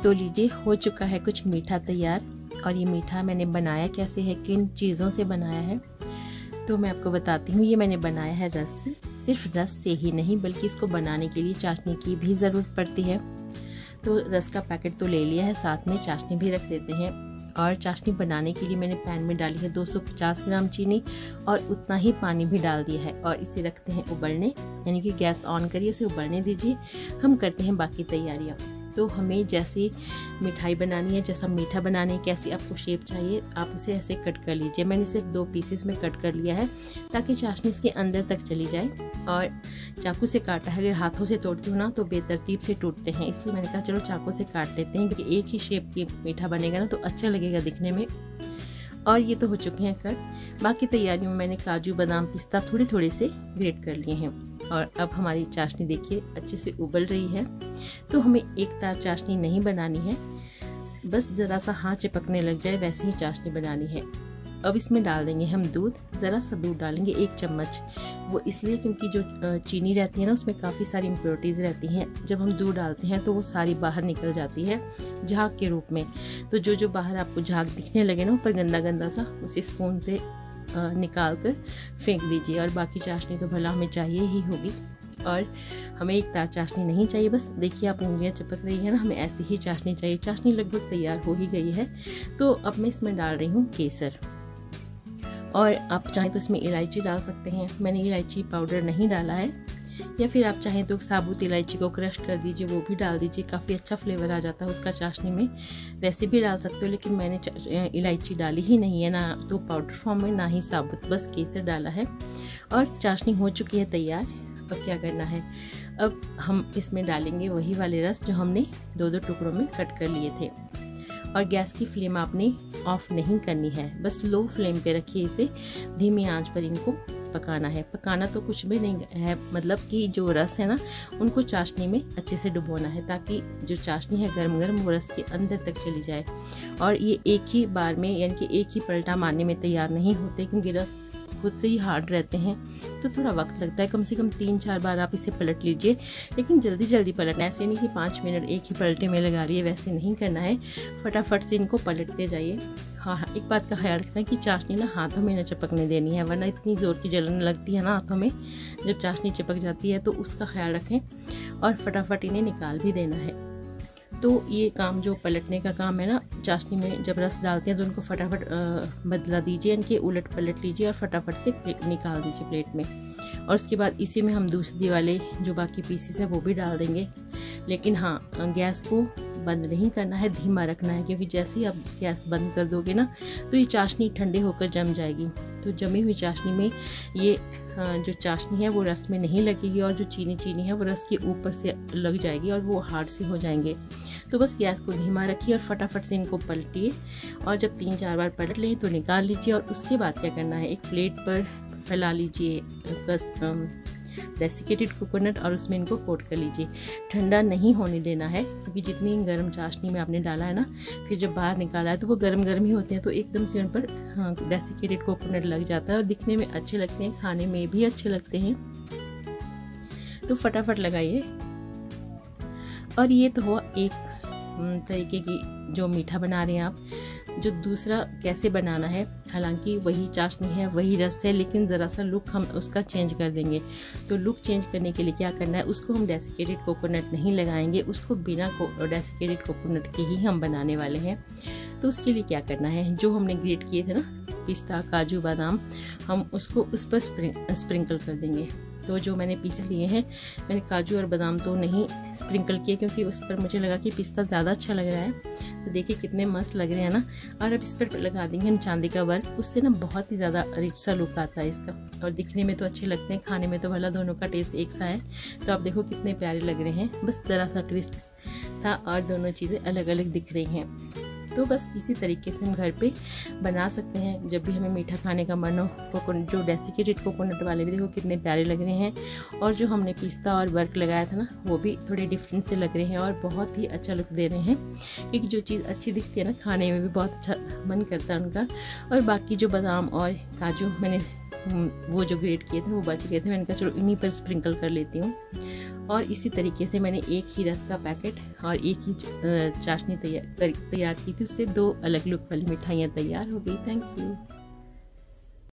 तो लीजिए, हो चुका है कुछ मीठा तैयार। और ये मीठा मैंने बनाया कैसे है, किन चीज़ों से बनाया है, तो मैं आपको बताती हूँ। ये मैंने बनाया है रस से। सिर्फ रस से ही नहीं, बल्कि इसको बनाने के लिए चाशनी की भी ज़रूरत पड़ती है। तो रस का पैकेट तो ले लिया है, साथ में चाशनी भी रख देते हैं। और चाशनी बनाने के लिए मैंने पैन में डाली है 250 ग्राम चीनी और उतना ही पानी भी डाल दिया है। और इसे रखते हैं उबलने, यानी कि गैस ऑन करिए, इसे उबलने दीजिए। हम करते हैं बाकी तैयारियाँ। तो हमें जैसी मिठाई बनानी है, जैसा मीठा बनाने है, कैसी आपको शेप चाहिए, आप उसे ऐसे कट कर लीजिए। मैंने सिर्फ 2 पीसेस में कट कर लिया है ताकि चाशनी इसके अंदर तक चली जाए। और चाकू से काटा है, अगर हाथों से तोड़ती हूँ ना तो बेतरतीब से टूटते हैं, इसलिए मैंने कहा चलो चाकू से काट लेते हैं, क्योंकि एक ही शेप की मीठा बनेगा ना तो अच्छा लगेगा दिखने में। और ये तो हो चुके हैं कट। बाकी तैयारियों में मैंने काजू, बादाम, पिस्ता थोड़े थोड़े से ग्रेट कर लिए हैं। और अब हमारी चाशनी देखिए अच्छे से उबल रही है। तो हमें एक तार चाशनी नहीं बनानी है, बस ज़रा सा हाथ चिपकने लग जाए वैसे ही चाशनी बनानी है। अब इसमें डाल देंगे हम दूध, ज़रा सा दूध डालेंगे, 1 चम्मच। वो इसलिए क्योंकि जो चीनी रहती है ना उसमें काफ़ी सारी इम्प्योरिटीज़ रहती हैं। जब हम दूध डालते हैं तो वो सारी बाहर निकल जाती है झाग के रूप में। तो जो बाहर आपको झाग दिखने लगे ना ऊपर गंदा गंदा सा, उसे स्पून से निकाल कर फेंक दीजिए। और बाकी चाशनी तो भला हमें चाहिए ही होगी। और हमें एक तार चाशनी नहीं चाहिए, बस देखिए आप उंगलियां चिपक रही है ना, हमें ऐसी ही चाशनी चाहिए। चाशनी लगभग तैयार हो ही गई है। तो अब मैं इसमें डाल रही हूँ केसर। और आप चाहें तो इसमें इलायची डाल सकते हैं, मैंने इलायची पाउडर नहीं डाला है। या फिर आप चाहें तो साबुत इलायची को क्रश कर दीजिए, वो भी डाल दीजिए, काफ़ी अच्छा फ्लेवर आ जाता है उसका चाशनी में। वैसे भी डाल सकते हो, लेकिन मैंने इलायची डाली ही नहीं है, ना तो पाउडर फॉर्म में ना ही साबुत, बस केसर डाला है। और चाशनी हो चुकी है तैयार। अब क्या करना है, अब हम इसमें डालेंगे वही वाले रस जो हमने 2-2 टुकड़ों में कट कर लिए थे। और गैस की फ्लेम आपने ऑफ नहीं करनी है, बस लो फ्लेम पे रखिए इसे, धीमी आंच पर इनको पकाना है। पकाना तो कुछ भी नहीं है, मतलब कि जो रस है ना उनको चाशनी में अच्छे से डुबोना है, ताकि जो चाशनी है गर्म गर्म वो रस के अंदर तक चली जाए। और ये एक ही बार में, यानी कि एक ही पलटा मारने में तैयार नहीं होते, क्योंकि रस खुद से ही हार्ड रहते हैं, तो थोड़ा वक्त लगता है। कम से कम 3-4 बार आप इसे पलट लीजिए, लेकिन जल्दी जल्दी पलटना, ऐसे नहीं कि 5 मिनट एक ही पलटे में लगा लिए, वैसे नहीं करना है। फटाफट से इनको पलटते जाइए। हाँ, एक बात का ख्याल रखना है कि चाशनी ना हाथों में न चिपकने देनी है, वरना इतनी ज़ोर की जलन लगती है ना हाथों में जब चाशनी चिपक जाती है, तो उसका ख्याल रखें। और फटाफट इन्हें निकाल भी देना है। तो ये काम जो पलटने का काम है ना, चाशनी में जब रस डालते हैं तो उनको फटाफट बदला दीजिए, इनके उलट पलट लीजिए और फटाफट से निकाल दीजिए प्लेट में। और उसके बाद इसी में हम दूसरी वाले जो बाकी पीसेस है वो भी डाल देंगे। लेकिन हाँ, गैस को बंद नहीं करना है, धीमा रखना है, क्योंकि जैसे ही आप गैस बंद कर दोगे ना तो ये चाशनी ठंडे होकर जम जाएगी। तो जमी हुई चाशनी में ये जो चाशनी है वो रस में नहीं लगेगी, और जो चीनी है वो रस के ऊपर से लग जाएगी और वो हार्ड से हो जाएंगे। तो बस गैस को धीमा रखिए और फटाफट से इनको पलटिए। और जब 3-4 बार पलट लें तो निकाल लीजिए। और उसके बाद क्या करना है, एक प्लेट पर फैला लीजिए डेसिकेटेड कोकोनट और उसमें इनको कोट कर लीजिए। ठंडा नहीं होने देना है, क्योंकि जितनी गर्म चाशनी में आपने डाला है ना, फिर जब बाहर निकाला है तो वो गर्म गर्म ही होते हैं, तो एकदम से उन पर डेसिकेटेड कोकोनट लग जाता है और दिखने में अच्छे लगते हैं, खाने में भी अच्छे लगते हैं। तो फटाफट लगाइए। और ये तो हुआ एक तरीके की जो मीठा बना रहे हैं आप। जो दूसरा कैसे बनाना है, हालांकि वही चाशनी है, वही रस है, लेकिन ज़रा सा लुक हम उसका चेंज कर देंगे। तो लुक चेंज करने के लिए क्या करना है, उसको हम डेसिकेटेड कोकोनट नहीं लगाएंगे, उसको बिना डेसिकेटेड कोकोनट के ही हम बनाने वाले हैं। तो उसके लिए क्या करना है, जो हमने ग्रेट किए थे ना पिस्ता, काजू, बादाम, हम उसको उस पर स्प्रिंकल कर देंगे। तो जो मैंने पीसेस लिए हैं, मैंने काजू और बादाम तो नहीं स्प्रिंकल किए, क्योंकि उस पर मुझे लगा कि पिस्ता ज़्यादा अच्छा लग रहा है। तो देखिए कितने मस्त लग रहे हैं ना। और अब इस पर लगा देंगे हम चांदी का वर्क, उससे ना बहुत ही ज़्यादा रिच सा लुक आता है इसका। और दिखने में तो अच्छे लगते हैं, खाने में तो भला दोनों का टेस्ट एक सा है। तो आप देखो कितने प्यारे लग रहे हैं, बस ज़रा सा ट्विस्ट था और दोनों चीज़ें अलग अलग दिख रही हैं। तो बस इसी तरीके से हम घर पे बना सकते हैं जब भी हमें मीठा खाने का मन हो। कोकोनट, जो डेसिकेटेड कोकोनट वाले भी देखो कितने प्यारे लग रहे हैं, और जो हमने पिस्ता और वर्क लगाया था ना वो भी थोड़े डिफरेंट से लग रहे हैं और बहुत ही अच्छा लुक दे रहे हैं। क्योंकि जो चीज़ अच्छी दिखती है ना, खाने में भी बहुत अच्छा मन करता है उनका। और बाकी जो बादाम और काजू मैंने वो जो ग्रेट किए थे वो बच गए थे, मैंने कहा चलो इन्हीं पर स्प्रिंकल कर लेती हूँ। और इसी तरीके से मैंने एक ही रस का पैकेट और एक ही चाशनी तैयार की थी, उससे 2 अलग लुक वाली मिठाइयाँ तैयार हो गई। Thank you.